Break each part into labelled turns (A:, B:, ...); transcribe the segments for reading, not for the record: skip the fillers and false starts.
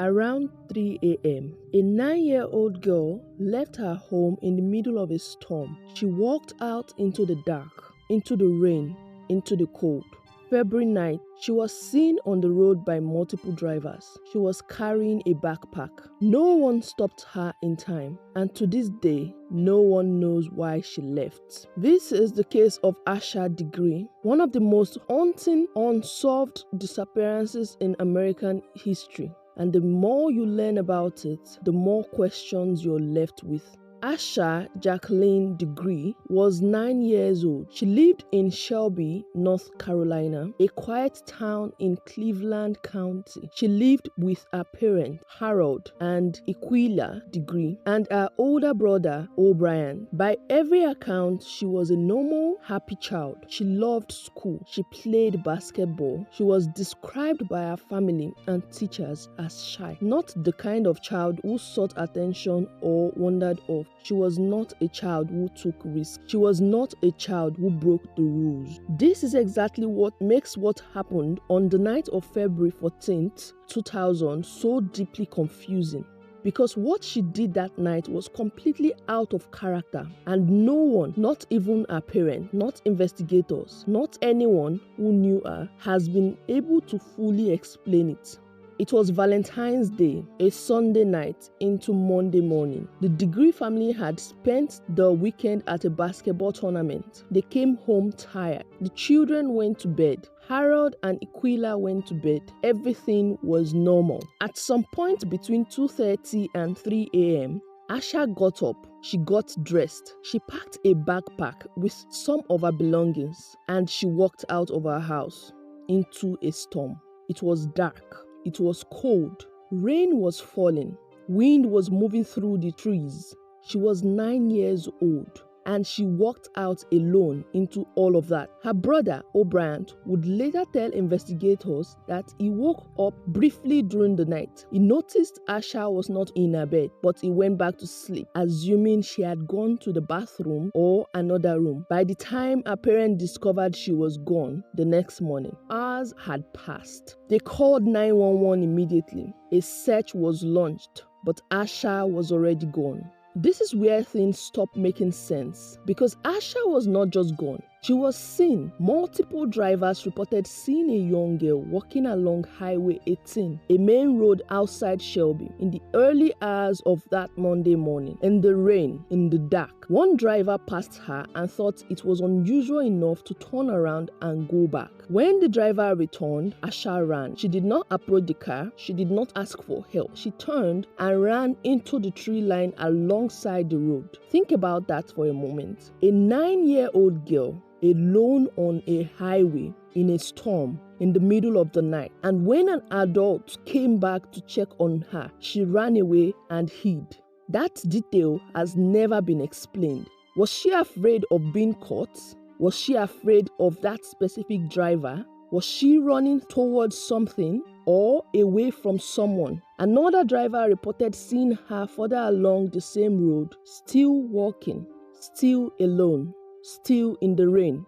A: Around 3 a.m., a 9-year-old girl left her home in the middle of a storm. She walked out into the dark, into the rain, into the cold. February night, she was seen on the road by multiple drivers. She was carrying a backpack. No one stopped her in time, and to this day, no one knows why she left. This is the case of Asha Degree, one of the most haunting, unsolved disappearances in American history. And the more you learn about it, the more questions you're left with. Asha Jacqueline Degree was 9 years old. She lived in Shelby, North Carolina, a quiet town in Cleveland County. She lived with her parents, Harold and Aquila Degree, and her older brother, O'Brien. By every account, she was a normal, happy child. She loved school. She played basketball. She was described by her family and teachers as shy, not the kind of child who sought attention or wandered off. She was not a child who took risks. She was not a child who broke the rules. This is exactly what makes what happened on the night of February 14th, 2000 so deeply confusing. Because what she did that night was completely out of character, and no one, not even her parents, not investigators, not anyone who knew her, has been able to fully explain it. It was Valentine's Day, a Sunday night into Monday morning. The Degree family had spent the weekend at a basketball tournament. They came home tired. The children went to bed. Harold and Aquila went to bed. Everything was normal. At some point between 2:30 and 3 a.m., Asha got up. She got dressed. She packed a backpack with some of her belongings, and she walked out of her house into a storm. It was dark. It was cold. Rain was falling. Wind was moving through the trees. She was 9 years old, and she walked out alone into all of that. Her brother, O'Brien, would later tell investigators that he woke up briefly during the night. He noticed Asha was not in her bed, but he went back to sleep, assuming she had gone to the bathroom or another room. By the time her parents discovered she was gone the next morning, hours had passed. They called 911 immediately. A search was launched, but Asha was already gone. This is where things stopped making sense, because Asha was not just gone. She was seen. Multiple drivers reported seeing a young girl walking along Highway 18, a main road outside Shelby, in the early hours of that Monday morning, in the rain, in the dark. One driver passed her and thought it was unusual enough to turn around and go back. When the driver returned, Asha ran. She did not approach the car. She did not ask for help. She turned and ran into the tree line alongside the road. Think about that for a moment. A 9-year-old girl, alone on a highway in a storm in the middle of the night, and when an adult came back to check on her, she ran away and hid. That detail has never been explained. Was she afraid of being caught? Was she afraid of that specific driver? Was she running towards something or away from someone? Another driver reported seeing her further along the same road, still walking, still alone, still in the rain.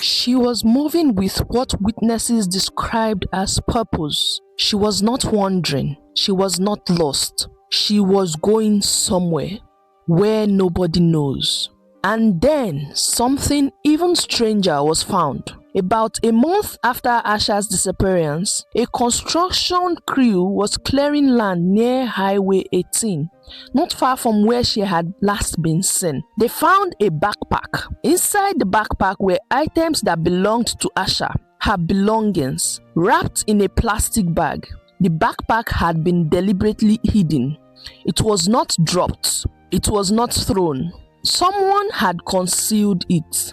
A: She was moving with what witnesses described as purpose. She was not wandering. She was not lost. She was going somewhere where nobody knows. And then something even stranger was found. About a month after Asha's disappearance, a construction crew was clearing land near Highway 18, not far from where she had last been seen. They found a backpack. Inside the backpack were items that belonged to Asha, her belongings, wrapped in a plastic bag. The backpack had been deliberately hidden. It was not dropped. It was not thrown. Someone had concealed it.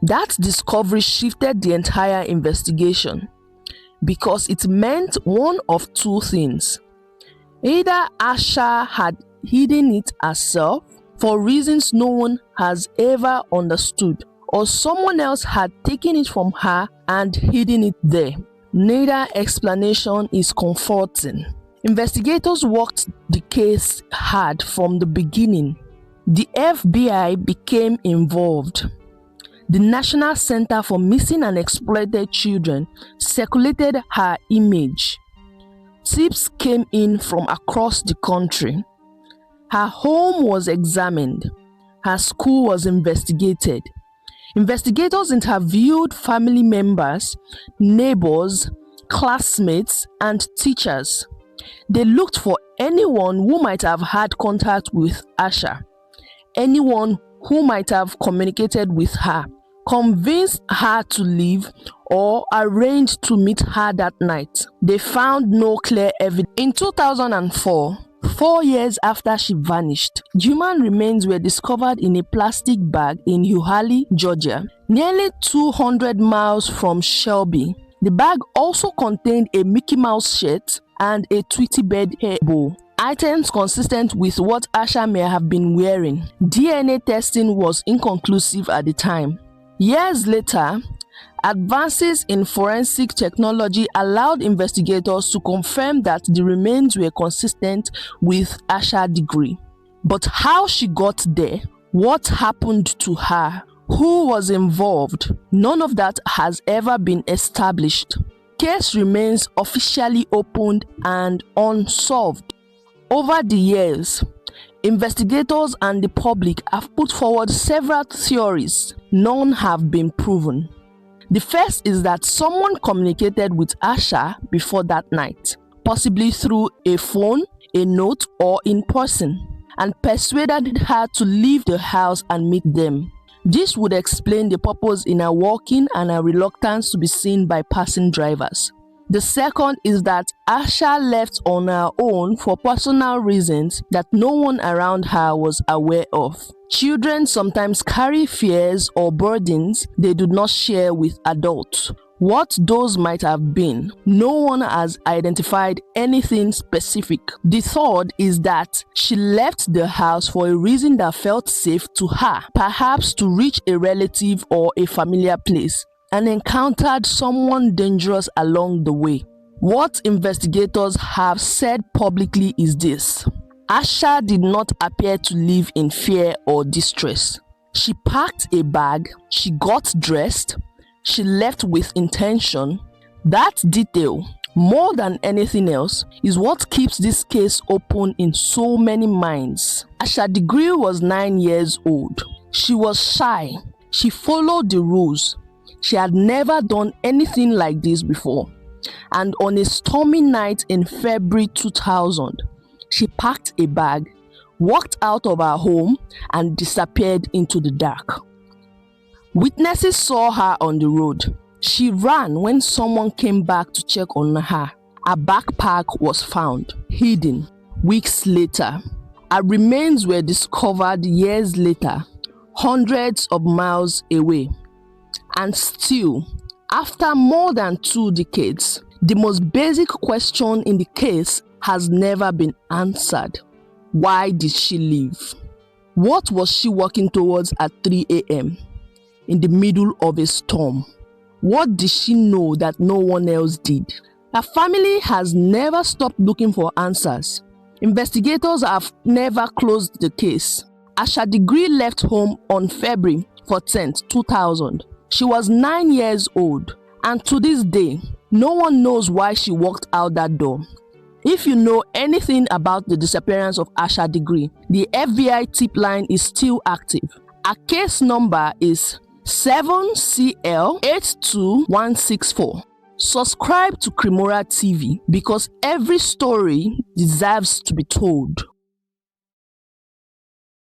A: That discovery shifted the entire investigation, because it meant one of two things. Either Asha had hidden it herself for reasons no one has ever understood, or someone else had taken it from her and hidden it there. Neither explanation is comforting. Investigators worked the case hard from the beginning. The FBI became involved. The National Center for Missing and Exploited Children circulated her image. tips came in from across the country. Her home was examined. Her school was investigated. Investigators interviewed family members, neighbors, classmates, and teachers. They looked for anyone who might have had contact with Asha, anyone who might have communicated with her, convinced her to leave, or arranged to meet her that night. They found no clear evidence. In 2004, 4 years after she vanished, human remains were discovered in a plastic bag in Uvalde, Georgia, nearly 200 miles from Shelby. The bag also contained a Mickey Mouse shirt and a Tweety Bird hair bow, items consistent with what Asha may have been wearing. DNA testing was inconclusive at the time. Years later, advances in forensic technology allowed investigators to confirm that the remains were consistent with Asha Degree. But how she got there, what happened to her, who was involved, none of that has ever been established. Case remains officially opened and unsolved. Over the years, investigators and the public have put forward several theories. None have been proven. The first is that someone communicated with Asha before that night, possibly through a phone, a note, or in person, and persuaded her to leave the house and meet them. This would explain the purpose in her walking and her reluctance to be seen by passing drivers. The second is that Asha left on her own for personal reasons that no one around her was aware of. Children sometimes carry fears or burdens they do not share with adults. What those might have been, no one has identified anything specific. The third is that she left the house for a reason that felt safe to her, perhaps to reach a relative or a familiar place, and encountered someone dangerous along the way. What investigators have said publicly is this: Asha did not appear to live in fear or distress. She packed a bag, she got dressed, she left with intention. That detail, more than anything else, is what keeps this case open in so many minds. Asha Degree was 9 years old. She was shy. She followed the rules. She had never done anything like this before. And on a stormy night in February 2000, she packed a bag, walked out of her home, and disappeared into the dark. Witnesses saw her on the road. She ran when someone came back to check on her. Her backpack was found, hidden. Weeks later, her remains were discovered years later, hundreds of miles away. And still, after more than 2 decades, the most basic question in the case has never been answered. Why did she leave? What was she walking towards at 3 a.m. in the middle of a storm? What did she know that no one else did? Her family has never stopped looking for answers. Investigators have never closed the case. Asha Degree left home on February 14, 2000. She was 9 years old, and to this day, no one knows why she walked out that door. If you know anything about the disappearance of Asha Degree, the FBI tip line is still active. Our case number is 7CL82164. Subscribe to Cremora TV because every story deserves to be told.